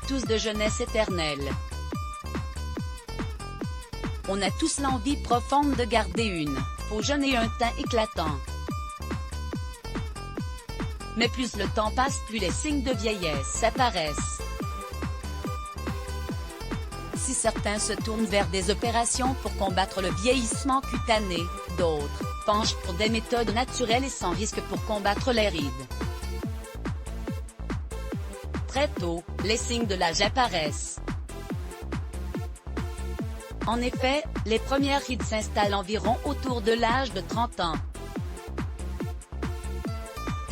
tous de jeunesse éternelle. On a tous l'envie profonde de garder une peau jeune et un teint éclatant. Mais plus le temps passe, plus les signes de vieillesse apparaissent. Si certains se tournent vers des opérations pour combattre le vieillissement cutané, d'autres penchent pour des méthodes naturelles et sans risque pour combattre les rides. Très tôt, les signes de l'âge apparaissent. En effet, les premières rides s'installent environ autour de l'âge de 30 ans.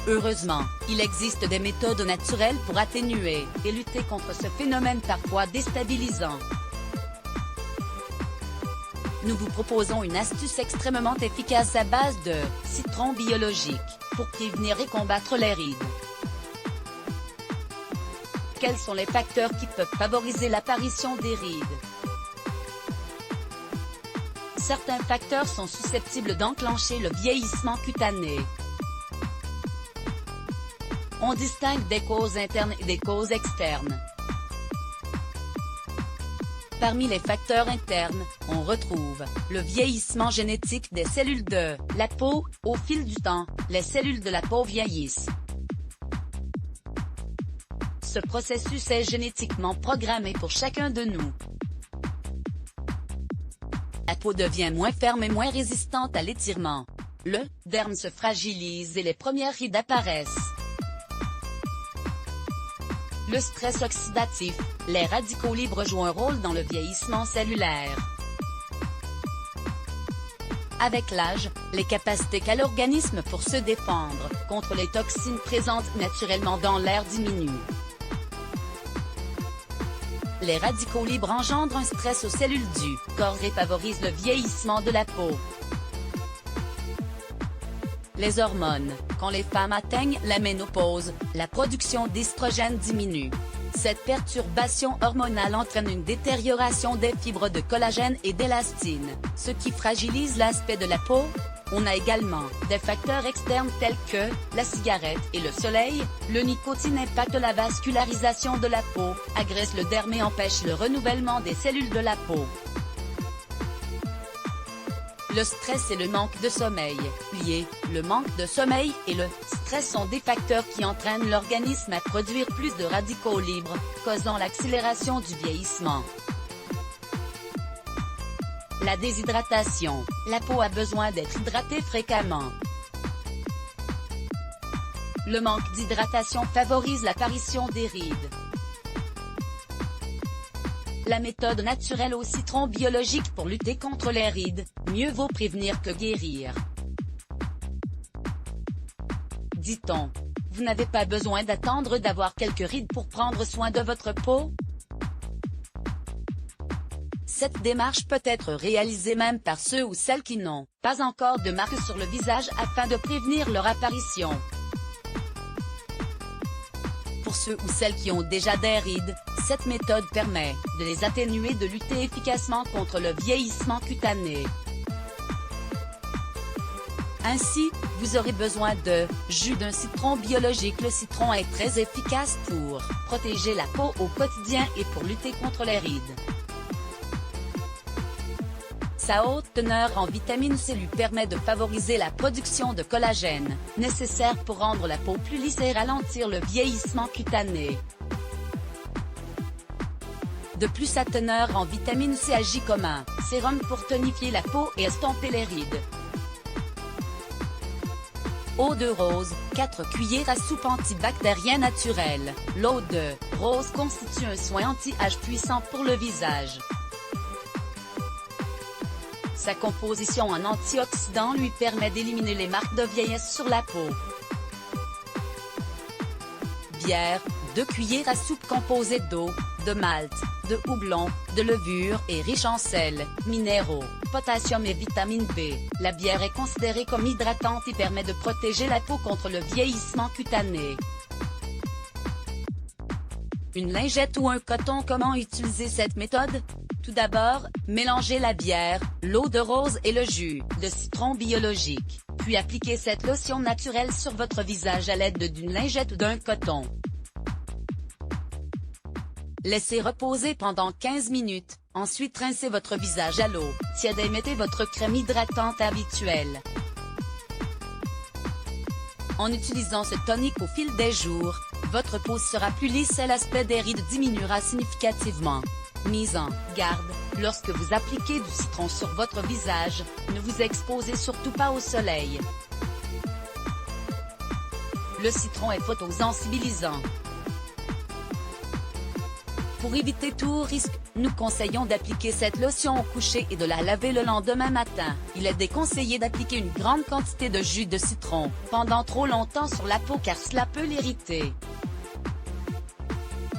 Heureusement, il existe des méthodes naturelles pour atténuer et lutter contre ce phénomène parfois déstabilisant. Nous vous proposons une astuce extrêmement efficace à base de citron biologique, pour prévenir et combattre les rides. Quels sont les facteurs qui peuvent favoriser l'apparition des rides? Certains facteurs sont susceptibles d'enclencher le vieillissement cutané. On distingue des causes internes et des causes externes. Parmi les facteurs internes, on retrouve le vieillissement génétique des cellules de la peau. Au fil du temps, les cellules de la peau vieillissent. Ce processus est génétiquement programmé pour chacun de nous. La peau devient moins ferme et moins résistante à l'étirement. Le derme se fragilise et les premières rides apparaissent. Le stress oxydatif, les radicaux libres jouent un rôle dans le vieillissement cellulaire. Avec l'âge, les capacités qu'a l'organisme pour se défendre contre les toxines présentes naturellement dans l'air diminuent. Les radicaux libres engendrent un stress aux cellules du corps et favorisent le vieillissement de la peau. Les hormones. Quand les femmes atteignent la ménopause, la production d'estrogène diminue. Cette perturbation hormonale entraîne une détérioration des fibres de collagène et d'élastine, ce qui fragilise l'aspect de la peau. On a également des facteurs externes tels que la cigarette et le soleil. Le nicotine impacte la vascularisation de la peau, agresse le derme et empêche le renouvellement des cellules de la peau. Le stress et le manque de sommeil. Liés, le manque de sommeil et le stress sont des facteurs qui entraînent l'organisme à produire plus de radicaux libres, causant l'accélération du vieillissement. La déshydratation. La peau a besoin d'être hydratée fréquemment. Le manque d'hydratation favorise l'apparition des rides. La méthode naturelle au citron biologique pour lutter contre les rides, mieux vaut prévenir que guérir. Dit-on. Vous n'avez pas besoin d'attendre d'avoir quelques rides pour prendre soin de votre peau? Cette démarche peut être réalisée même par ceux ou celles qui n'ont pas encore de marque sur le visage afin de prévenir leur apparition. Pour ceux ou celles qui ont déjà des rides, cette méthode permet de les atténuer et de lutter efficacement contre le vieillissement cutané. Ainsi, vous aurez besoin de jus d'un citron biologique. Le citron est très efficace pour protéger la peau au quotidien et pour lutter contre les rides. Sa haute teneur en vitamine C lui permet de favoriser la production de collagène, nécessaire pour rendre la peau plus lisse et ralentir le vieillissement cutané. De plus, sa teneur en vitamine C agit comme un sérum pour tonifier la peau et estomper les rides. Eau de rose, 4 cuillères à soupe antibactérien naturel. L'eau de rose constitue un soin anti-âge puissant pour le visage. Sa composition en antioxydants lui permet d'éliminer les marques de vieillesse sur la peau. Bière, 2 cuillères à soupe composée d'eau, de malt, de houblon, de levure et riche en sel, minéraux, potassium et vitamine B. La bière est considérée comme hydratante et permet de protéger la peau contre le vieillissement cutané. Une lingette ou un coton. Comment utiliser cette méthode? Tout d'abord, mélangez la bière, l'eau de rose et le jus de citron biologique, puis appliquez cette lotion naturelle sur votre visage à l'aide d'une lingette ou d'un coton. Laissez reposer pendant 15 minutes, ensuite rincez votre visage à l'eau tiède et mettez votre crème hydratante habituelle. En utilisant ce tonique au fil des jours, votre peau sera plus lisse et l'aspect des rides diminuera significativement. Mise en garde, lorsque vous appliquez du citron sur votre visage, ne vous exposez surtout pas au soleil. Le citron est photosensibilisant. Pour éviter tout risque, nous conseillons d'appliquer cette lotion au coucher et de la laver le lendemain matin. Il est déconseillé d'appliquer une grande quantité de jus de citron pendant trop longtemps sur la peau car cela peut l'irriter.